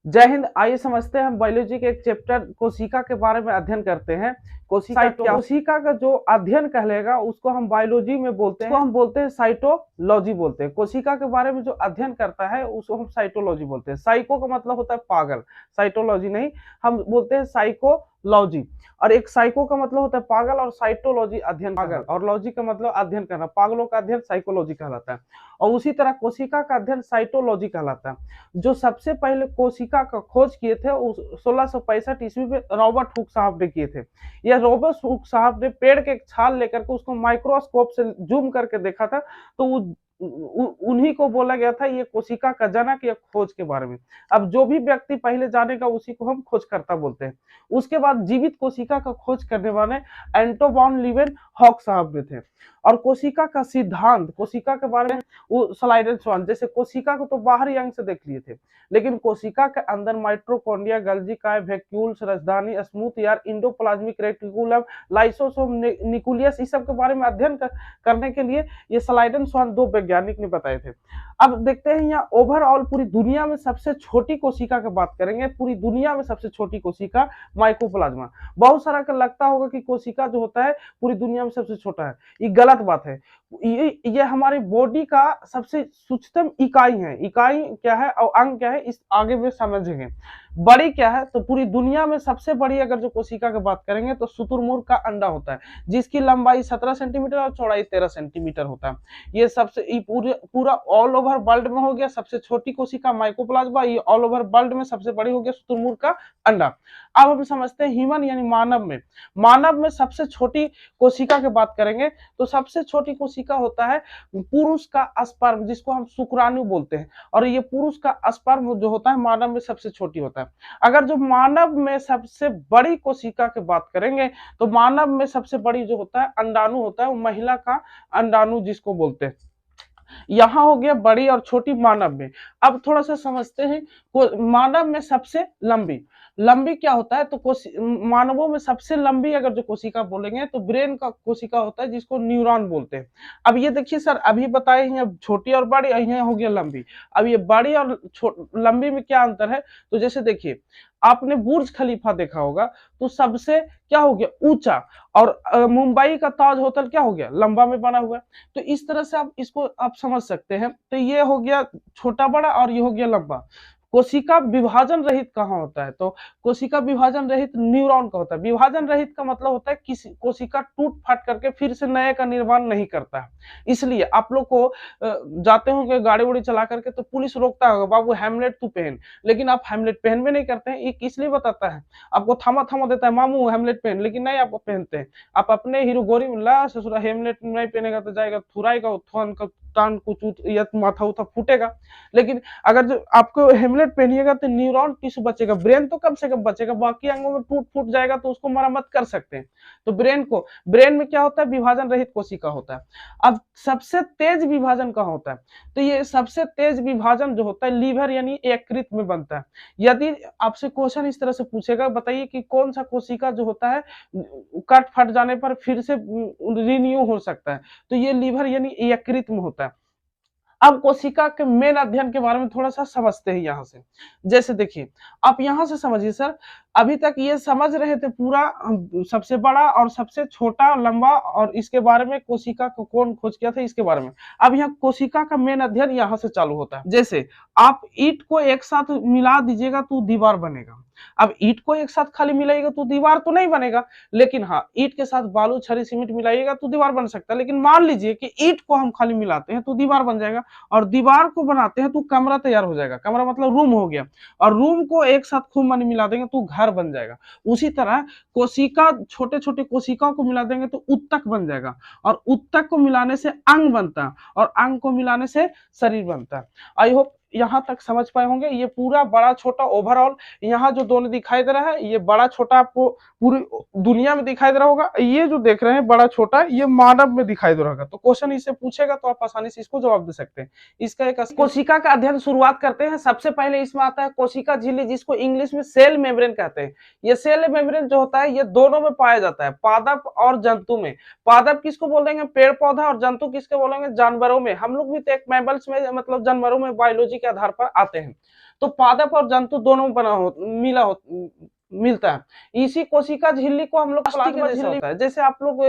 जय हिंद। आइए समझते हैं हम बायोलॉजी के एक चैप्टर कोशिका के बारे में अध्ययन करते हैं। कोशिका का जो अध्ययन कहलेगा उसको हम बायोलॉजी में बोलते हैं, उसको हम बोलते हैं साइटोलॉजी बोलते हैं। कोशिका के बारे में जो अध्ययन करता है उसको हम साइटोलॉजी बोलते हैं। साइको का मतलब होता है पागल, साइटोलॉजी नहीं, हम बोलते हैं साइकोलॉजी। और एक साइको का मतलब होता है पागल और साइटोलॉजी अध्ययन, पागल और लॉजी का मतलब अध्ययन करना, पागलों का अध्ययन साइकोलॉजी कहलाता है। और उसी तरह कोशिका का अध्ययन साइटोलॉजी कहलाता है। जो सबसे पहले कोशिका का खोज किए थे 1665 ईस्वी में रॉबर्ट हुक साहब ने किए थे। यह रॉबर्ट हुक साहब ने पेड़ के एक छाल लेकर के उसको माइक्रोस्कोप से जूम करके देखा था, तो वो उन्हीं को बोला गया था ये कोशिका का जनक या खोज के बारे में। अब जो भी व्यक्ति पहले जानेगा उसी को हम खोजकर्ता बोलते हैं। उसके बाद जीवित कोशिका का खोज करने वाले एंटो वॉन लीवेनहॉक साहब ने थे। और कोशिका का सिद्धांत, कोशिका के बारे में वो स्लाइडेन, जैसे कोशिका को तो बाहरी अंग से देख लिए थे, लेकिन कोशिका के अंदर माइटोकॉन्ड्रिया, गोल्गी काय, वैक्यूल्स, राजधानी, स्मूथ यार, इंडोप्लाज्मिक रेटिकुलम, लाइसोसोम, न्यूक्लियस, इस सब के बारे में अध्ययन करने के लिए ये स्लाइडन स्वान दो वैज्ञानिक ने बताए थे। अब देखते हैं यहाँ ओवरऑल पूरी दुनिया में सबसे छोटी कोशिका की बात करेंगे। पूरी दुनिया में सबसे छोटी कोशिका माइकोप्लाज्मा। बहुत सारा का लगता होगा कि कोशिका जो होता है पूरी दुनिया में सबसे छोटा है, ये गलत बात है। ये हमारी बॉडी का सबसे सूक्ष्म इकाई है। इकाई क्या है और अंग क्या है इस आगे में समझेंगे। बड़ी क्या है, तो पूरी दुनिया में सबसे बड़ी अगर जो कोशिका की बात करेंगे तो शुतुरमुर्ग का अंडा होता है, जिसकी लंबाई 17 सेंटीमीटर और चौड़ाई 13 सेंटीमीटर होता है। ये सबसे पूरा ऑल ओवर वर्ल्ड में हो गया सबसे छोटी कोशिका माइकोप्लाज्मा। ये ऑल ओवर वर्ल्ड में सबसे बड़ी हो गया शुतुरमुर्ग का अंडा। अब हम समझते हैं ह्यूमन यानी मानव में सबसे छोटी कोशिका की बात करेंगे तो सबसे छोटी कोशिका होता है पुरुष का स्पर्म, जिसको हम शुक्राणु बोलते हैं। और ये पुरुष का स्पर्म जो होता है मानव में सबसे छोटी होता है। अगर जो मानव में सबसे बड़ी कोशिका की बात करेंगे तो मानव में सबसे बड़ी जो होता है अंडाणु होता है, वो महिला का अंडाणु जिसको बोलते हैं। यहाँ हो गया बड़ी और छोटी मानव में। अब थोड़ा सा समझते हैं मानव में सबसे लंबी क्या होता है, तो मानवों में सबसे लंबी अगर जो कोशिका बोलेंगे तो ब्रेन का कोशिका होता है, जिसको न्यूरॉन बोलते हैं। अब ये देखिए सर, अभी बताए हैं अब छोटी और बड़ी, यहाँ हो गया लंबी। अब ये बड़ी और लंबी में क्या अंतर है, तो जैसे देखिए आपने बुर्ज खलीफा देखा होगा, तो सबसे क्या हो गया ऊंचा, और मुंबई का ताज होटल क्या हो गया लंबा में बना हुआ है। तो इस तरह से आप इसको आप समझ सकते हैं। तो ये हो गया छोटा बड़ा और ये हो गया लंबा। कोशिका विभाजन रहित कहाँ होता है, तो कोशिका विभाजन रहित न्यूरॉन का होता है। विभाजन रहित का मतलब होता है किसी कोशिका टूट फट करके फिर से नए का निर्माण नहीं करता है। इसलिए आप लोग को जाते होंगे गाड़ी उड़ी चला करके तो पुलिस रोकता होगा, बाबू हेमलेट तू पहन, लेकिन आप हेमलेट पहन भी नहीं करते हैं। ये इसलिए बताता है, आपको थमा थमा देता है, मामू हेमलेट पहन, लेकिन नहीं आपको पहनते हैं। आप अपने हीरो गोरी में ला ससुरा हेमलेट नहीं पहनेगा तो जाएगा थुराएगा, टान कुछ या माथा उथा फूटेगा। लेकिन अगर जो आपको हेमलेट पहनिएगा तो न्यूरॉन टिश्यू बचेगा, ब्रेन तो कम से कम बचेगा, बाकी अंगों में टूट फूट जाएगा तो उसको मरम्मत कर सकते हैं। तो ब्रेन में क्या होता है, विभाजन रहित कोशिका होता है। अब सबसे तेज विभाजन कहाँ होता है, तो ये सबसे तेज विभाजन जो होता है लीवर यानी यकृत में बनता है। यदि आपसे क्वेश्चन इस तरह से पूछेगा, बताइए कि कौन सा कोशिका जो होता है कट फट जाने पर फिर से रिन्यू हो सकता है, तो ये लीवर यानी यकृत में होता है। अब कोशिका के मेन अध्ययन के बारे में थोड़ा सा समझते हैं यहाँ से। जैसे देखिए आप यहाँ से समझिए सर, अभी तक ये समझ रहे थे पूरा सबसे बड़ा और सबसे छोटा लंबा, और इसके बारे में कोशिका को कौन खोज किया था इसके बारे में। अब यहाँ कोशिका का मेन अध्ययन यहाँ से चालू होता है। जैसे आप ईंट को एक साथ मिला दीजिएगा तो दीवार बनेगा। अब ईंट को एक साथ खाली मिलाइएगा तो दीवार तो नहीं बनेगा, लेकिन हाँ ईंट के साथ बालू छड़ी सीमेंट मिलाइएगा तो दीवार बन सकता है। लेकिन मान लीजिए कि ईंट को हम खाली मिलाते हैं तो दीवार बन जाएगा, और दीवार को बनाते हैं तो कमरा तैयार हो जाएगा। कमरा मतलब रूम हो गया, और रूम को एक साथ खूब मानी मिला देंगे तो घर बन जाएगा। उसी तरह कोशिका, छोटे छोटे कोशिकाओं को मिला देंगे तो उत्तक बन जाएगा, और उत्तक को मिलाने से अंग बनता है, और अंग को मिलाने से शरीर बनता है। आई होप यहाँ तक समझ पाए होंगे। ये पूरा बड़ा छोटा ओवरऑल यहाँ जो दोनों दिखाई दे रहा है, ये बड़ा छोटा आपको पूरी दुनिया में दिखाई दे रहा होगा। ये जो देख रहे हैं बड़ा छोटा, ये मानव में दिखाई दे रहा होगा। तो क्वेश्चन इससे पूछेगा तो आप आसानी से इसको जवाब दे सकते हैं। इसका एक कोशिका का अध्ययन शुरुआत करते हैं। सबसे पहले इसमें आता है कोशिका झिल्ली, जिसको इंग्लिश में सेल मेम्ब्रेन कहते हैं। ये सेल मेम्ब्रेन जो होता है ये दोनों में पाया जाता है, पादप और जंतु में। पादप किसको बोलेंगे, पेड़ पौधा, और जंतु किसके बोलेंगे, जानवरों में। हम लोग भी तो एक मैमल्स में मतलब जानवरों में बायोलॉजी के आधार पर आते हैं। तो पादप और जंतु दोनों मिलता है। इसी कोशिका झिल्ली को हम लोग प्लाज्मा झिल्ली होता है। जैसे आप लोग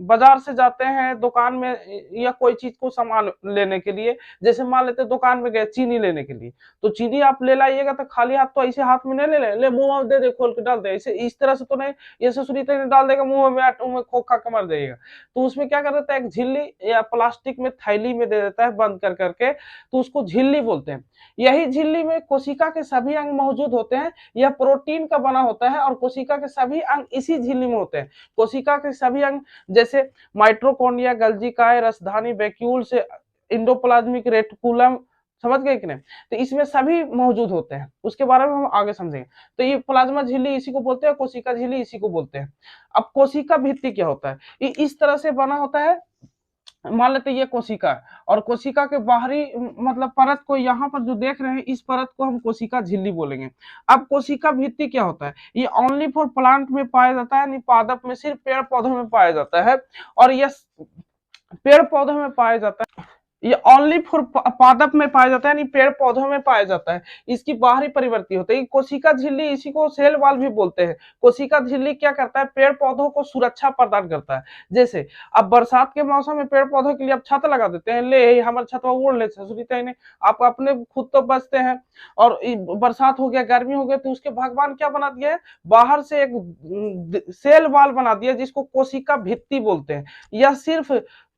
बाजार से जाते हैं दुकान में या कोई चीज को सामान लेने के लिए, जैसे मान लेते दुकान में गए चीनी लेने के लिए, तो चीनी आप ले लाइएगा तो खाली हाथ तो ऐसे हाथ में नहीं ले मुंह में दे दे खोल के डाल दे, ऐसे इस तरह से तो नहीं, ऐसे सुरी तरह डाल देगा मुंह में खोखा के मर जाइएगा। तो उसमें क्या कर देता है, एक झिल्ली या प्लास्टिक में थैली में दे देता है बंद कर करके, तो उसको झिल्ली बोलते हैं। यही झिल्ली में कोशिका के सभी अंग मौजूद होते हैं। यह प्रोटीन का बना होता है और कोशिका के सभी अंग इसी झिल्ली में होते हैं। कोशिका के सभी अंग जैसे माइटोकॉन्ड्रिया, गोल्गी काय, रसधानी, वैक्यूल से एंडोप्लाज्मिक रेटिकुलम, समझ गए कि नहीं? तो इसमें सभी मौजूद होते हैं, उसके बारे में हम आगे समझेंगे। तो ये प्लाज्मा झिल्ली इसी को बोलते हैं, कोशिका झिल्ली इसी को बोलते हैं। अब कोशिका भित्ति क्या होता है, ये इस तरह से बना होता है। मान लेते ये कोशिका है और कोशिका के बाहरी मतलब परत को यहाँ पर जो देख रहे हैं, इस परत को हम कोशिका झिल्ली बोलेंगे। अब कोशिका भित्ति क्या होता है, ये ओनली फॉर प्लांट में पाया जाता है, यानी पादप में, सिर्फ पेड़ पौधों में पाया जाता है। और ये पेड़ पौधों में पाया जाता है, ये ओनली फॉर पादप में पाया जाता है, यानी पेड़ पौधों में पाया जाता है। इसकी बाहरी परिवर्ती होती है। कोशिका झिल्ली, इसी को सेल वॉल भी बोलते हैं। कोशिका झिल्ली क्या करता है, पेड़ पौधों को सुरक्षा प्रदान करता है। जैसे अब बरसात के मौसम में पेड़ पौधों के लिए आप छत लगा देते हैं, ले हमारे छत पर ओढ़ ले, आप अपने खुद तो बचते हैं, और बरसात हो गया, गर्मी हो गया, तो उसके भगवान क्या बना दिया है, बाहर से एक सेल वॉल बना दिया जिसको कोशिका भित्ति बोलते हैं। यह सिर्फ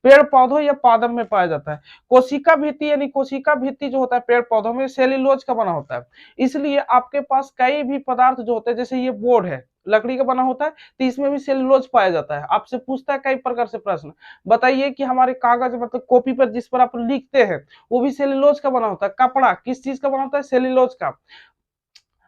पेड़ पौधों या पादप में पाया जाता है। कोशिका भित्ति यानी कोशिका भित्ति जो होता है पेड़ पौधों में सेल्यूलोज का बना होता है। इसलिए आपके पास कई भी पदार्थ जो होते हैं, जैसे ये बोर्ड है लकड़ी का बना होता है, तो इसमें भी सेल्यूलोज पाया जाता है। आपसे पूछता है कई प्रकार से प्रश्न, बताइए कि हमारे कागज मतलब कॉपी पर जिस पर आप लिखते हैं वो भी सेल्यूलोज का बना होता है। कपड़ा किस चीज का बना होता है, सेल्यूलोज का।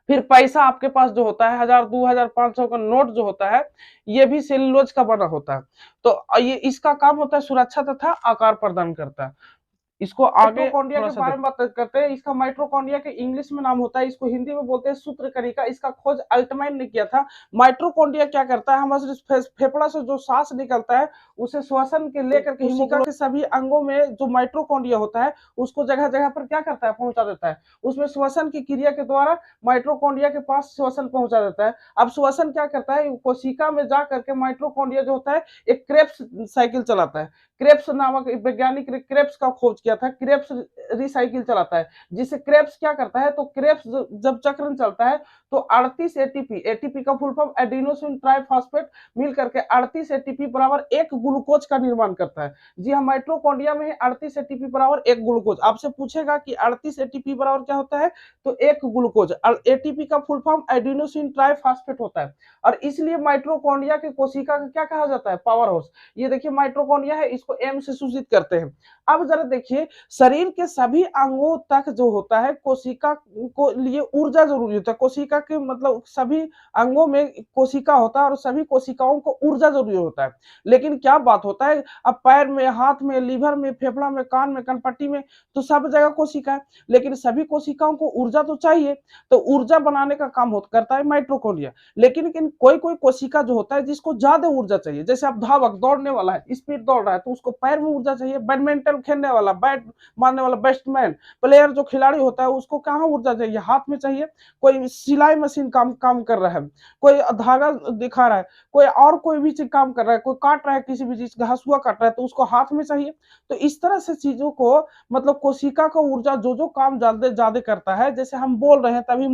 फिर पैसा आपके पास जो होता है 1000, 2000, 500 का नोट जो होता है, ये भी सेल्यूलोज का बना होता है। तो ये इसका काम होता है सुरक्षा तथा आकार प्रदान करता है। इसको आगे माइटोकॉन्ड्रिया के बारे में बात करते हैं। इसका माइटोकॉन्ड्रिया के इंग्लिश में नाम होता है, इसको हिंदी में बोलते हैं सूत्रकणिका। इसका खोज अल्टमैन ने किया था। माइटोकॉन्ड्रिया क्या करता है, हमारे फेफड़ा से जो सांस निकलता है उसे श्वसन के लेकर के कोशिका के सभी अंगों में जो माइटोकॉन्ड्रिया होता है उसको जगह जगह पर क्या करता है, पहुंचा देता है। उसमें श्वसन की क्रिया के द्वारा माइटोकॉन्ड्रिया के पास श्वसन पहुंचा देता है। अब श्वसन क्या करता है, कोशिका में जा करके माइटोकॉन्ड्रिया जो होता है एक क्रेब्स साइकिल चलाता है। क्रेब्स नामक वैज्ञानिक ने क्रेब्स का खोज किया था। क्रेब्स रिसाइकिल चलाता है, जिससे क्रेब्स क्या करता है, तो क्रेब्स जब चक्रण चलता है तो 38 एटीपी, एटीपी का फुल फॉर्म एडिनोसिन ट्राइफॉस्फेट, मिल करके 38 एटीपी बराबर 1 ग्लूकोज का निर्माण करता है। जी हाँ, माइटोकॉन्ड्रिया में 38 एटीपी बराबर 1 ग्लूकोज। आपसे पूछेगा कि 38 एटीपी बराबर क्या होता है, तो 1 ग्लूकोज। एटीपी का फुल फॉर्म एडिनोसिन ट्राइफॉस्फेट होता है, और इसलिए माइटोकॉन्ड्रिया के कोशिका का क्या कहा जाता है, पावर हाउस। ये देखिए माइटोकॉन्ड्रिया है, इसको एम से सूचित करते हैं। अब जरा देखिए, शरीर के सभी अंगों तक जो होता है कोशिका को लिए ऊर्जा जरूरी होता है। कोशिका के मतलब सभी अंगों में कोशिका होता है और सभी कोशिकाओं को ऊर्जा जरूरी होता है। लेकिन क्या बात होता है, अब पैर में, हाथ में, लीवर में, फेफड़ा में, कान में, कनपट्टी में, तो सब जगह कोशिका है, लेकिन सभी कोशिकाओं को ऊर्जा तो चाहिए। तो ऊर्जा बनाने का काम करता है माइटोकॉन्ड्रिया। लेकिन कोई कोई कोशिका जो होता है जिसको ज्यादा ऊर्जा चाहिए, जैसे अब धावक दौड़ने वाला है, स्पीड दौड़ रहा है, तो उसको पैर में ऊर्जा चाहिए। बैडमिंटन खेलने वाला, बैट मारने वाला, बैट्समैन प्लेयर जो खिलाड़ी होता है उसको कहाँ ऊर्जा चाहिए, हाथ में चाहिए। कोई सिलाई मशीन काम कर रहा है, कोई धागा दिखा रहा है, कोई भी चीज काम कर रहा है, कोई काट रहा है किसी भी चीज, घासुआ काट रहा है, तो उसको हाथ में चाहिए। तो इस तरह से चीजों को मतलब कोशिका का ऊर्जा जो काम ज्यादा करता है, जैसे हम बोल रहे हैं तभी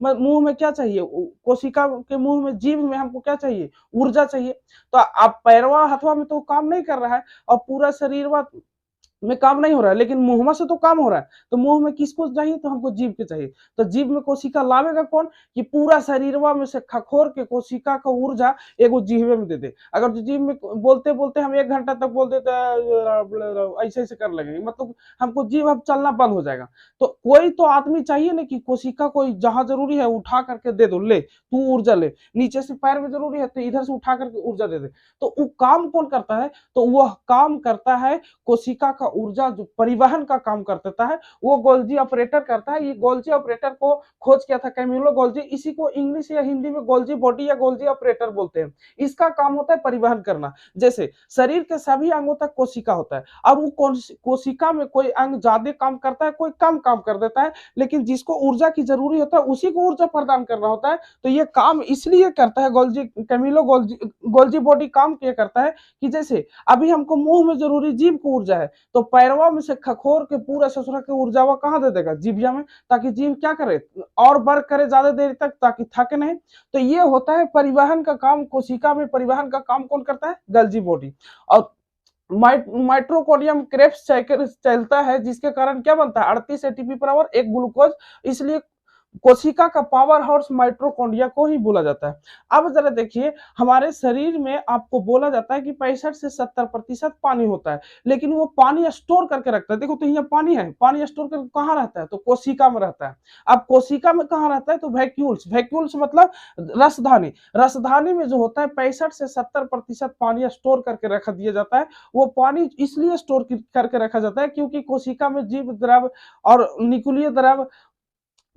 मुंह में क्या चाहिए, कोशिका के मुंह में, जीभ में हमको क्या चाहिए, ऊर्जा चाहिए। तो आप पैरवा हथवा में तो काम नहीं कर रहा है और पूरा शरीर में काम नहीं हो रहा है, लेकिन मुंह से तो काम हो रहा है। तो मुंह में किसको चाहिए, तो हमको जीभ के चाहिए। तो जीभ में कोशिका लावेगा कौन, कि पूरा शरीरवा में से खखोर के कोशिका का ऊर्जा एगो जीभ में दे दे। अगर जो जीभ में बोलते बोलते हम 1 घंटा तक बोल देते ऐसे ऐसे कर लगेंगे, मतलब हमको जीभ अब चलना बंद हो जाएगा। तो कोई तो आदमी चाहिए ना कि कोशिका को जहां जरूरी है उठा करके दे दो, ले तू ऊर्जा ले, नीचे से पैर में जरूरी है तो इधर से उठा करके ऊर्जा दे दे। तो वो काम कौन करता है, तो वह काम करता है कोशिका का ऊर्जा जो परिवहन का काम करता है वो गोल्जी ऑपरेटर करता है। ये गोल्जी ऑपरेटर को खोज किया था कैमिलो गोल्जी, इसी को इंग्लिश या हिंदी में गोल्जी बॉडी या गोल्जी ऑपरेटर बोलते हैं। इसका काम होता है परिवहन करना। जैसे शरीर के सभी अंगों तक कोशिका होता है, अब वो कोशिका में कोई अंग ज्यादा काम करता है, कोई कम काम कर देता है, लेकिन जिसको ऊर्जा की जरूरी होता है उसी को ऊर्जा प्रदान करना होता है। तो ये काम इसलिए करता है गोल्जी, कैमिलो गोल्जी बॉडी काम किया करता है कि जैसे अभी हमको मुंह में जरूरी जीभ को ऊर्जा है, तो पैरवा में से खखोर के पूरा ससुरा के ऊर्जा वो कहाँ दे देगा, जीभिया में, ताकि जीभ क्या करे और वर्क करे ज्यादा देर तक, ताकि थके नहीं। तो ये होता है परिवहन का काम। कोशिका में परिवहन का काम कौन करता है, गोल्जी बॉडी। और माइटोकॉन्ड्रियम क्रेब्स चलता है, जिसके कारण क्या बनता है 38 एटीपी पर आवर, एक ग्लूकोज। इसलिए कोशिका का पावर हाउस माइटोकॉन्ड्रिया को ही बोला जाता है। अब जरा देखिए, हमारे शरीर में आपको बोला जाता है कि 65 से 70% पानी होता है, लेकिन वो पानी स्टोर करके रखता है। देखो तो यहाँ पानी है, पानी स्टोर करके कहाँ रहता है, तो कोशिका में रहता है। अब कोशिका में कहाँ रहता है, तो वैक्यूल्स, वैक्यूल्स मतलब रसधानी। रसधानी में जो होता है 65 से 70% पानी स्टोर करके रख दिया जाता है। वो पानी इसलिए स्टोर करके रखा जाता है क्योंकि कोशिका में जीव द्रव और निकुलीय द्रव,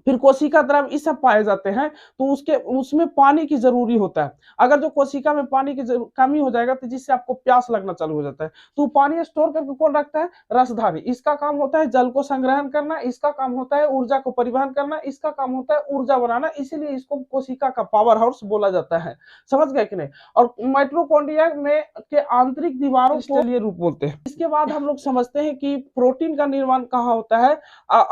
फिर कोशिका द्रव, ये सब पाए जाते हैं, तो उसमें पानी की जरूरी होता है। अगर जो कोशिका में पानी की कमी हो जाएगा तो जिससे आपको प्यास लगना चालू हो जाता है। तो पानी स्टोर करके कौन रखता है, रसधानी। इसका काम होता है जल को संग्रहण करना, इसका काम होता है ऊर्जा को परिवहन करना, इसका काम होता है ऊर्जा बनाना, इसीलिए इसको कोशिका का पावर हाउस बोला जाता है। समझ गए कि नहीं। और माइटोकॉन्ड्रिया में के आंतरिक दीवारों को लिए रूप बोलते हैं। इसके बाद हम लोग समझते हैं कि प्रोटीन का निर्माण कहाँ होता है,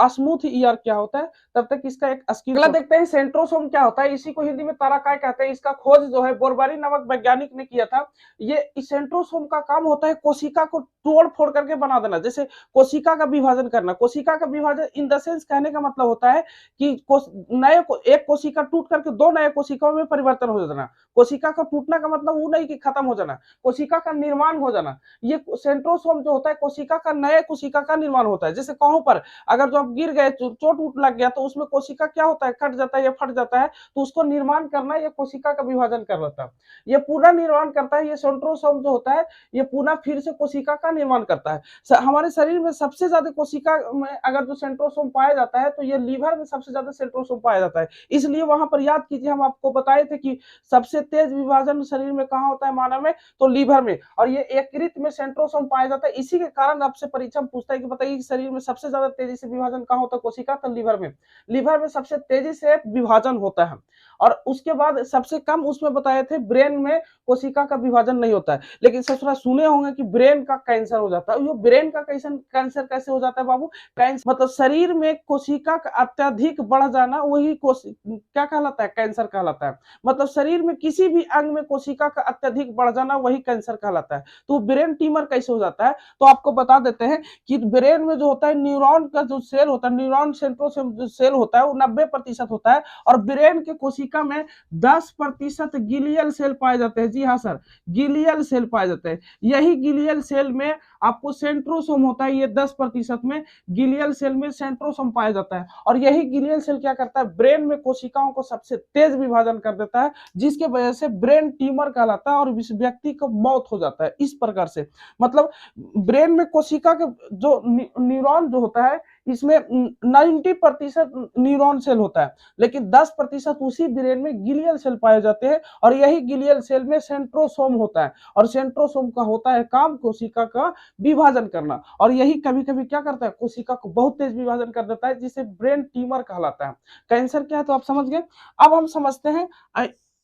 स्मूथ ईयर क्या होता है, तब तक इसका एक अगला देखते हैं सेंट्रोसोम क्या होता है। इसी को हिंदी में ताराकाय कहते हैं। इसका खोज जो है बोरबारी नामक वैज्ञानिक ने किया था। ये सेंट्रोसोम का काम होता है कोशिका को तोड़ फोड़ करके बना देना, जैसे कोशिका का विभाजन करना। कोशिका का विभाजन इन द सेंस कहने का मतलब होता है कि एक कोशिका टूट करके दो नए कोशिकाओं में परिवर्तन हो जाना। कोशिका का टूटना का मतलब वो नहीं कि खत्म हो जाना, कोशिका का निर्माण हो जाना। ये सेंट्रोसोम जो होता है कोशिका का नए कोशिका का निर्माण होता है। जैसे कहों पर अगर जो आप गिर गए, चोट उट लग गया, तो उसमें कोशिका क्या होता है, कट जाता है या फट जाता है, तो उसको निर्माण करना ये कोशिका का विभाजन कर लेता है। ये पूरा निर्माण करता है। ये सेंट्रोसोम जो होता है ये पूरा फिर से कोशिका का निर्माण करता है। हमारे शरीर में सबसे ज्यादा कोशिका में अगर जो सेंट्रोसोम पाया जाता है तो ये लीवर में सबसे ज्यादा सेंट्रोसोम पाया जाता है। इसलिए वहां पर याद कीजिए, हम आपको बताए थे कि सबसे तेज विभाजन शरीर में कहाँ होता है मानव में, तो लीवर में। और ये यकृत में सेंट्रोसोम पाया जाता है। इसी के कारण आपसे परीक्षा में पूछता है कि बताइए शरीर में सबसे ज्यादा तेजी से विभाजन कहाँ होता है कोशिका, तो लीवर में। लीवर में सबसे तेजी से विभाजन होता है। और उसके बाद सबसे कम उसमें बताए थे ब्रेन में कोशिका का विभाजन नहीं होता है। लेकिन सब सुने होंगे कि ब्रेन का कैंसर हो जाता है। ये ब्रेन का कैंसर कैसे हो जाता है बाबू, कैंसर मतलब शरीर में कोशिका का अत्यधिक बढ़ जाना, वही क्या कहलाता है, कैंसर कहलाता है। मतलब शरीर में किसी भी अंग में कोशिका का अत्यधिक बढ़ जाना वही कैंसर कहलाता है। तो ब्रेन ट्यूमर कैसे हो जाता है, तो आपको बता देते हैं कि ब्रेन में जो होता है न्यूरॉन का जो सेल होता है, न्यूरॉन सेंट्रोसोम जो सेल होता है वो 90% होता है। और ब्रेन के कोशिका में 10% गिलियल सेल पाए जाते हैं। जी हाँ सर, गिलियल सेल पाए जाते हैं। यही गिलियल सेल में आपको सेंट्रोसोम होता है। ये 10% में गिलियल सेल में सेंट्रोसोम पाया जाता है। और यही गिलियल सेल क्या करता है, ब्रेन में कोशिकाओं को सबसे तेज विभाजन कर देता है, जिसके वजह से ब्रेन ट्यूमर कहलाता है और इस व्यक्ति को मौत हो जाता है। इस प्रकार से मतलब ब्रेन में कोशिका के जो न्यूरॉन जो होता है इसमें 90% न्यूरॉन सेल होता है, लेकिन 10% उसी ब्रेन में गिलियल सेल पाए जाते हैं। और यही गिलियल सेल में सेंट्रोसोम होता है। और सेंट्रोसोम का होता है काम कोशिका का विभाजन करना। और यही कभी कभी क्या करता है, कोशिका को बहुत तेज विभाजन कर देता है, जिसे ब्रेन ट्यूमर कहलाता है। कैंसर क्या है तो आप समझ गए। अब हम समझते हैं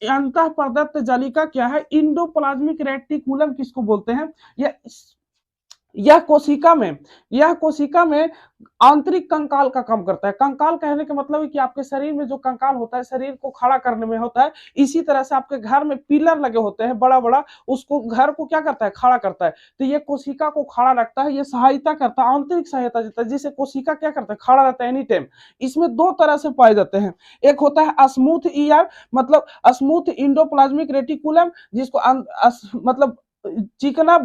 अंतः प्रदत्त जालिका क्या है, इंडोप्लाज्मिक रेटिकुलम किसको बोलते हैं। यह कोशिका में आंतरिक कंकाल का काम करता है। कंकाल कहने का मतलब है कि आपके शरीर में जो कंकाल होता है शरीर को खड़ा करने में होता है। इसी तरह से आपके घर में पिलर लगे होते हैं बड़ा बड़ा, उसको घर को क्या करता है, खड़ा करता है। तो ये कोशिका को खड़ा रखता है, ये सहायता करता है, आंतरिक सहायता देता है, जिसे कोशिका क्या करता है, खड़ा रहता है एनी टाइम। इसमें दो तरह से पाए जाते हैं। एक होता है स्मूथ ईआर मतलब स्मूथ इंडोप्लाज्मिक रेटिकुलम, जिसको मतलब चिकना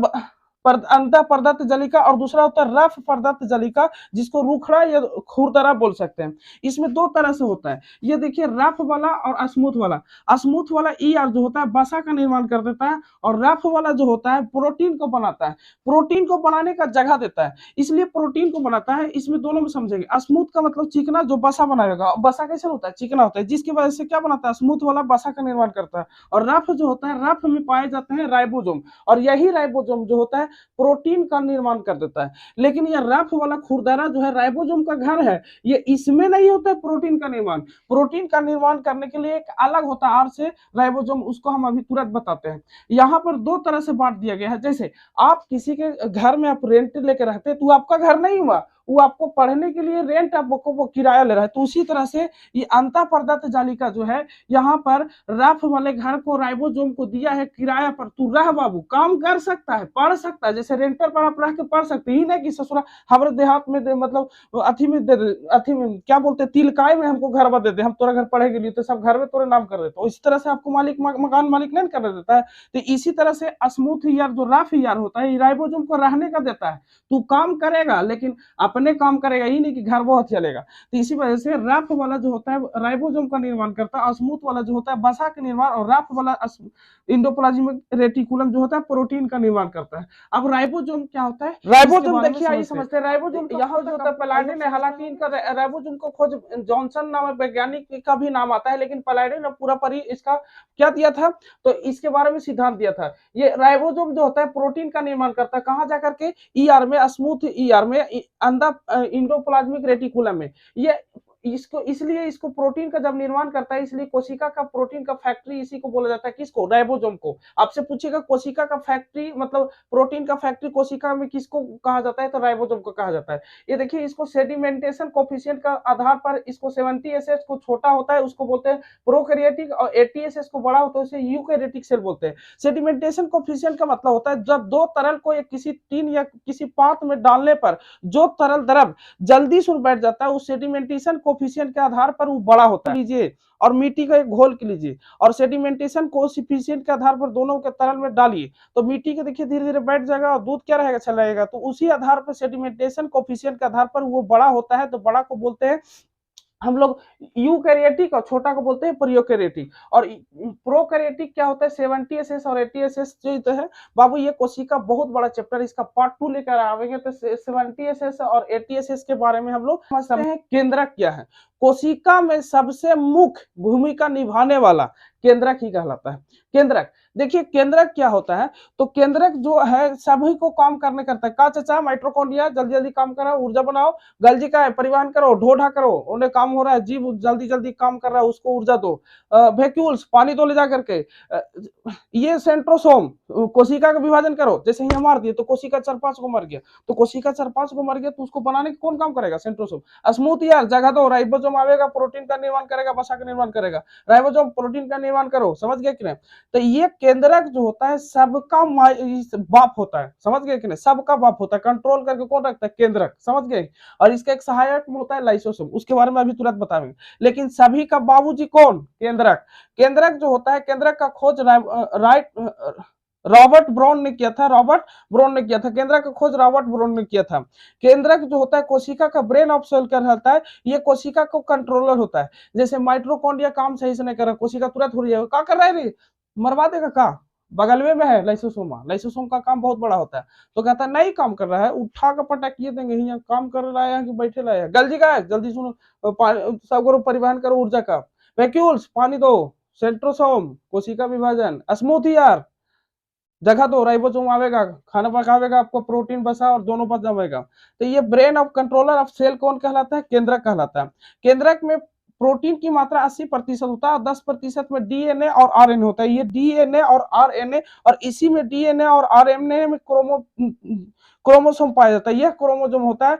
अंतः परदत्त जलिका और दूसरा होता है रफ परदत्त जलिका, जिसको रूखड़ा या खुरदरा बोल सकते हैं। इसमें दो तरह से होता है, ये देखिए रफ वाला और स्मूथ वाला। स्मूथ वाला ईआर जो होता है वसा का निर्माण कर देता है, और रफ वाला जो होता है प्रोटीन को बनाता है, प्रोटीन को बनाने का जगह देता है, इसलिए प्रोटीन को बनाता है। इसमें दोनों में समझेंगे। स्मूथ का मतलब चिकना, जो बसा बनाएगा। बसा कैसे होता है? चिकना होता है, जिसकी वजह से क्या बनाता है? स्मूथ वाला बसा का निर्माण करता है। और रफ जो होता है, रफ में पाए जाते हैं राइबोसोम, और यही राइबोसोम जो होता है प्रोटीन का निर्माण कर देता है। लेकिन यह रफ वाला खुरदरा जो है राइबोसोम का घर है, ये इसमें नहीं होता है प्रोटीन का निर्माण। प्रोटीन का निर्माण करने के लिए एक अलग होता है आर से राइबोसोम, उसको हम अभी तुरंत बताते हैं। यहाँ पर दो तरह से बांट दिया गया है। जैसे आप किसी के घर में आप रेंट लेके रहते हैं, तो आपका घर नहीं हुआ, वो आपको पढ़ने के लिए रेंट आपको वो किराया ले रहा है। तो उसी तरह से ये अंतः परदत्त जालिका जो है, यहाँ पर रफ वाले घर को राइबोसोम को दिया है किराया पर, तू रह बाबू, काम कर सकता है, पढ़ सकता है। जैसे रेंटर पर आप रह के पढ़ सकते ही नहीं कि ससुरा हमारे देहात में मतलब अथी में क्या बोलते हैं, तिलकाय में हमको घर बना देते, हम तोरा घर पढ़े के लिए, तो सब घर में तोरे नाम कर देते। इस तरह से आपको मालिक मकान मालिक नहीं कर देता है। तो इसी तरह से स्मूथ ईआर जो रफ ईआर होता है, राइबोसोम को रहने का देता है। तू काम करेगा लेकिन अपने काम करेगा, ही नहीं कि घर बहुत चलेगा। तो इसी वजह से रफ वाला जो होता है राइबोसोम का निर्माण करता है, स्मूथ वाला जो होता है वसा का निर्माण, और रफ वाला इंडोप्लाज्मिक रेटिकुलम जो होता है प्रोटीन का निर्माण करता है। अब राइबोसोम क्या होता है? राइबोसोम देखिए, आइए समझते हैं। राइबोसोम यहाँ जो होता है पैलाइडिन है, हालांकि इनका राइबोसोम को खोज जॉनसन नाम वैज्ञानिक का भी नाम आता है, लेकिन पैलाइडिन ने पूरा परी इसका क्या दिया था, तो इसके बारे में सिद्धांत दिया था। ये राइबोसोम जो होता है प्रोटीन का निर्माण करता है, कहाँ जाकर के? ईआर में, स्मूथ ईआर में, अंदर इंडोप्लाज्मिक रेटिकुलम में। ये इसको इसलिए इसको प्रोटीन का जब निर्माण करता है, इसलिए कोशिका का प्रोटीन का फैक्ट्री इसी को बोला जाता है। किसको? राइबोसोम को। आपसे पूछेगा कोशिका का फैक्ट्री मतलब प्रोटीन का फैक्ट्री कोशिका में किसको कहा जाता है, तो राइबोसोम को कहा जाता है। ये देखिए, इसको सेडिमेंटेशन कोफिशिएंट का आधार पर इसको 70SS को छोटा होता है उसको बोलते हैं प्रोकैरियोटिक, और 80SS को बड़ा होता है उसे यूकैरियोटिक सेल बोलते हैं। सेडिमेंटेशन कोफिशिएंट का मतलब होता है जब दो तरल को एक किसी टीन या किसी पात्र में डालने पर जो तरल द्रव जल्दी से बैठ जाता है, उस सेडिमेंटेशन कोफिशिएंट के आधार पर वो बड़ा होता है। लीजिए और मिट्टी का एक घोल के लीजिए, और सेडिमेंटेशन कोफिशिएंट के आधार पर दोनों के तरल में डालिए, तो मिट्टी के देखिए धीरे धीरे बैठ जाएगा, और दूध क्या रहेगा? चला जाएगा। तो उसी आधार पर सेडिमेंटेशन कोफिशिएंट के आधार पर वो बड़ा होता है, तो बड़ा को बोलते हैं हम लोग यूकैरियोटिक, और छोटा को बोलते हैं प्रोकैरियोटिक। और प्रोकैरियोटिक क्या होता है? 70SS और 80SS जो है बाबू, ये कोशिका बहुत बड़ा चैप्टर, इसका पार्ट 2 लेकर आवेंगे, तो 70SS और 80SS के बारे में हम लोग समझते हैं। केंद्रक क्या है? कोशिका में सबसे मुख्य भूमिका निभाने वाला केंद्रक ही कहलाता है। केंद्रक देखिए, केंद्रक क्या होता है? तो केंद्रक जो है सभी को काम करने करता है। का चाचा माइटोकॉन्ड्रिया जल्दी जल्दी काम करो, ऊर्जा बनाओ, गल्जी का परिवहन करो, ढोढा करो, उन्हें काम हो रहा है, जीव जल्दी जल्दी काम कर रहा है, उसको ऊर्जा दो। वैक्यूल्स पानी दो ले जा करके। ये सेंट्रोसोम कोशिका का विभाजन करो, जैसे यहाँ मार दिए तो कोशिका 4-5 को मर गया, तो कोशिका 4-5 को मर गया, तो उसको बनाने का कौन काम करेगा? सेंट्रोसोम। स्मूथ ईआर जगह दो, राइबोसोम आवेगा, प्रोटीन का निर्माण करेगा, वसा का निर्माण करेगा, राइबोसोम प्रोटीन का निर्माण करो। समझ गए कि नहीं? तो ये केंद्रक जो होता है सबका बाप होता है। समझ गए कि नहीं? सबका बाप होता है, कंट्रोल करके कौन रखता है? केंद्रक। समझ गए? और इसका एक सहायक होता है लाइसोसोम, उसके बारे में अभी तुरंत बताएंगे। लेकिन सभी का बाबूजी कौन? केंद्रक। केंद्रक जो होता है, केंद्रक का खोज रॉबर्ट ब्राउन ने किया था। रॉबर्ट ब्राउन ने किया था केंद्रक का खोज, रॉबर्ट ब्राउन ने किया था। केंद्रक जो होता है कोशिका का ब्रेन ऑफ सेल कहलाता है। ये कोशिका को कंट्रोलर होता है। जैसे माइटोकॉन्ड्रिया काम सही से नहीं कर रहा, कोशिका तुरंत हो रही है, क्या कर रहा है? मरवा देगा का? बगल में है लाइसोसोम। लाइसोसोम का काम बहुत बड़ा होता है, तो कहता है नहीं काम कर रहा है, उठा कर पटक किए देंगे, यहाँ काम कर रहा है कि बैठे रहा है। गलजी का है, जल्दी सुनो, सबको परिवहन करो ऊर्जा का। वैक्यूल्स पानी दो, सेंट्रोसोम कोशिका विभाजन, स्मूथ ईआर जगह दो, राइबोसोम आवेगा, खाना पकावेगा, आपको प्रोटीन बसा और दोनों पर जमेगा। तो ये brain of controller of cell कौन कहलाता है? केंद्रक कहलाता है। केंद्रक में प्रोटीन की मात्रा 80% होता है, और 10% में डीएनए और आरएनए होता है। ये डीएनए और आरएनए, और इसी में डीएनए और आरएनए में क्रोमोसोम पाया जाता है। यह क्रोमोसोम होता है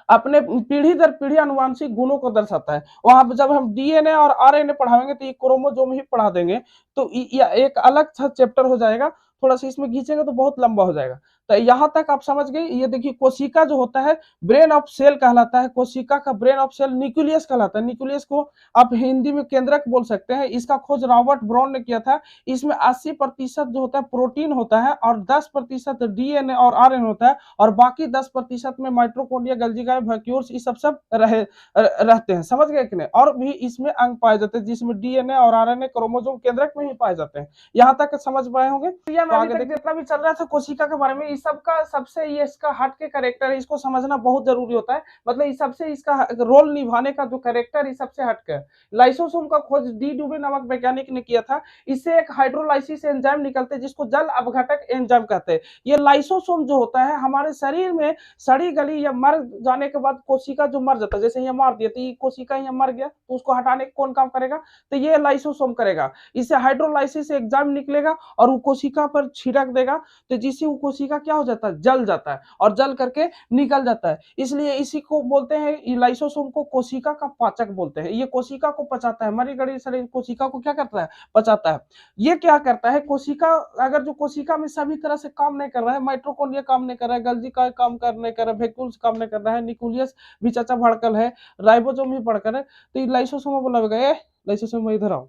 अपने पीढ़ी दर पीढ़ी अनुवांशिक गुणों को दर्शाता है। वहां पर जब हम डीएनए और आरएनए पढ़ाएंगे तो ये क्रोमोसोम ही पढ़ा देंगे, तो एक अलग सा चैप्टर हो जाएगा। थोड़ा सा इसमें खींचेंगे तो बहुत लंबा हो जाएगा। तो तो यहाँ तक आप समझ गए। ये देखिए कोशिका जो होता है ब्रेन ऑफ सेल कहलाता है, कोशिका का ब्रेन ऑफ सेल न्यूक्लियस कहलाता है। न्यूक्लियस को आप हिंदी में केंद्रक बोल सकते हैं। इसका खोज रॉबर्ट ब्राउन ने किया था। इसमें 80% जो होता है प्रोटीन होता है और 10% डीएनए और आरएनए होता है, और बाकी 10% में माइटोकॉन्ड्रिया, गोल्गी वैक्यूल्स ये सब रहते हैं। समझ गए कि नहीं? और भी इसमें अंग पाए जाते हैं जिसमें डीएनए और आरएनए क्रोमोसोम केंद्रक में ही पाए जाते हैं। यहाँ तक समझ पाए होंगे। तो आगे तक जितना भी चल रहा था कोशिका के बारे में, इस सब का सबसे ये इसका हट के कैरेक्टर है, इसको समझना बहुत जरूरी होता है। मतलब इस सबसे इसका रोल निभाने का जो कैरेक्टर इस सबसे हट के। लाइसोसोम का खोज डी डुबे नामक वैज्ञानिक ने किया था। इससे एक हाइड्रोलाइसिस एंजाइम निकलते हैं जिसको जल अपघटक एंजाइम कहते हैं। ये लाइसोसोम जो होता है हमारे शरीर में सड़ी गली या मर जाने के बाद कोशिका जो मर जाता है, जैसे यहाँ मार दिया तो ये कोशिका यहाँ मर गया, तो उसको हटाने कौन काम करेगा? तो ये लाइसोसोम करेगा। इससे हाइड्रोलाइसिस एंजाइम निकलेगा और वो कोशिका पर छिड़क देगा, तो जिससे वो कोशिका क्या हो जाता है? जल जाता है और जल करके निकल जाता है। इसलिए इसी को बोलते हैं, लाइसोसोम को कोशिका का पाचक बोलते हैं। ये कोशिका को पचाता है, मरी गड़ी सड़ी कोशिका को क्या करता है? पचाता है। ये क्या करता है? कोशिका अगर जो कोशिका में सभी तरह से काम नहीं कर रहा है, माइटोकॉन्ड्रिया काम नहीं कर रहा है, गोल्गी का काम नहीं कर रहा है, वैक्यूल्स काम नहीं कर रहा है, न्यूक्लियस भी चाचा भड़कल है, राइबोसोम भी भड़कल है, तो ये लाइसोसोम बोला ए लाइसोसोम इधर आओ,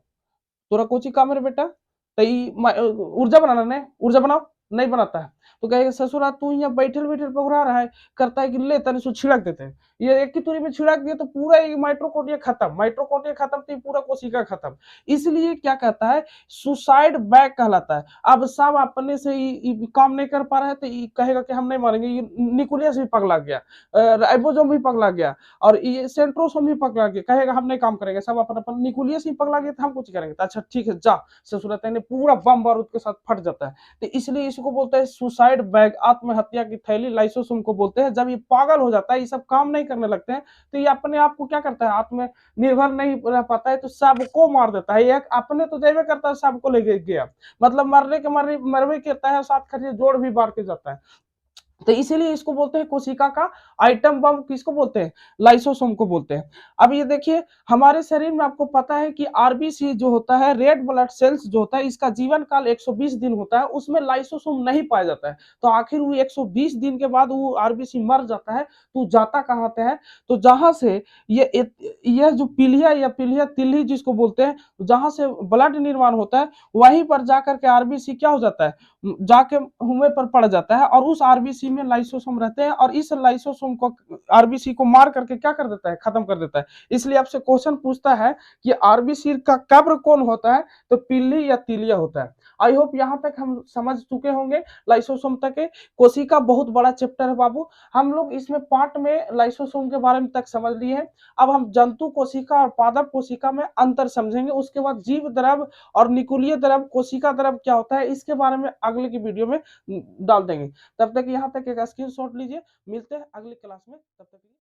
तोरा कोची काम है रे बेटा? तो ऊर्जा बनाना ने, ऊर्जा बनाओ, नहीं बनाता है। तो कहेगा ससुरा तू यहाँ बैठल बैठल पकड़ा रहा है, करता है कि ले तने सो छिड़क देते हैं। ये एक की तुरी में छिड़क दिया तो पूरा ये माइटोकॉन्ड्रिया खत्म, माइटोकॉन्ड्रिया खत्म तो पूरा कोशिका खत्म। इसलिए क्या कहता है? सुसाइड बैक कहलाता है। अब सब अपने से ही काम नहीं कर पा रहा है तो कहेगा कि हम नहीं मारेंगे, ये न्यूक्लियस भी पगला गया, राइबोसोम भी पगला गया और ये सेंट्रोसोम भी पगला गया, कहेगा हम नहीं काम करेंगे, सब अपन अपन न्यूक्लियस ही पगला गया तो हम कुछ करेंगे। तो अच्छा ठीक है जा, ससुरा तेने पूरा बम बारूद के साथ फट जाता है। तो इसलिए इसको बोलते हैं सुसाइड बैग, आत्महत्या की थैली, लाइसोसोम को बोलते हैं। जब ये पागल हो जाता है, ये सब काम नहीं करने लगते हैं, तो ये अपने आप को क्या करता है? आत्मनिर्भर नहीं रह पाता है तो सबको मार देता है। एक अपने तो जैवे करता है, सबको लेके गया, मतलब मरवे कहता है, साथ खड़े जोड़ भी बार के जाता है। तो इसीलिए इसको बोलते हैं कोशिका का आइटम बम। किसको बोलते हैं? लाइसोसोम को बोलते हैं। अब ये देखिए हमारे शरीर में आपको पता है कि आरबीसी जो होता है, रेड ब्लड सेल्स जो होता है, इसका जीवन काल 120 दिन होता है, उसमें लाइसोसोम नहीं पाया जाता है। तो आखिर वो 120 दिन के बाद वो आरबीसी मर जाता है, तो जाता कहाँ पे है? तो जहां से ये जो पीलिया या पीलिया तिल्ली जिसको बोलते हैं, जहां से ब्लड निर्माण होता है, वहीं पर जाकर के आरबीसी क्या हो जाता है? जाके हुए पर पड़ जाता है और उस आरबीसी में लाइसोसोम रहते हैं और इस लाइसोसोम को आरबीसी को मार करके क्या कर देता है? खत्म कर देता है। इसलिए आपसे क्वेश्चन पूछता है कि आरबीसी का कब्र कौन होता है? तो पिल्ली या तिलिया होता है। आई होप यहाँ तक हम समझ चुके होंगे लाइसोसोम तक के। कोशिका बहुत बड़ा चैप्टर है बाबू, हम लोग इसमें पार्ट में लाइसोसोम के बारे में तक समझ लिए हैं। अब हम जंतु कोशिका और पादप कोशिका में अंतर समझेंगे, उसके बाद जीव द्रव और निकुलीय द्रव, कोशिका द्रव क्या होता है, इसके बारे में अगले की वीडियो में डाल देंगे। तब तक यहाँ तक एक स्क्रीनशॉट लीजिए, मिलते हैं अगली क्लास में, तब तक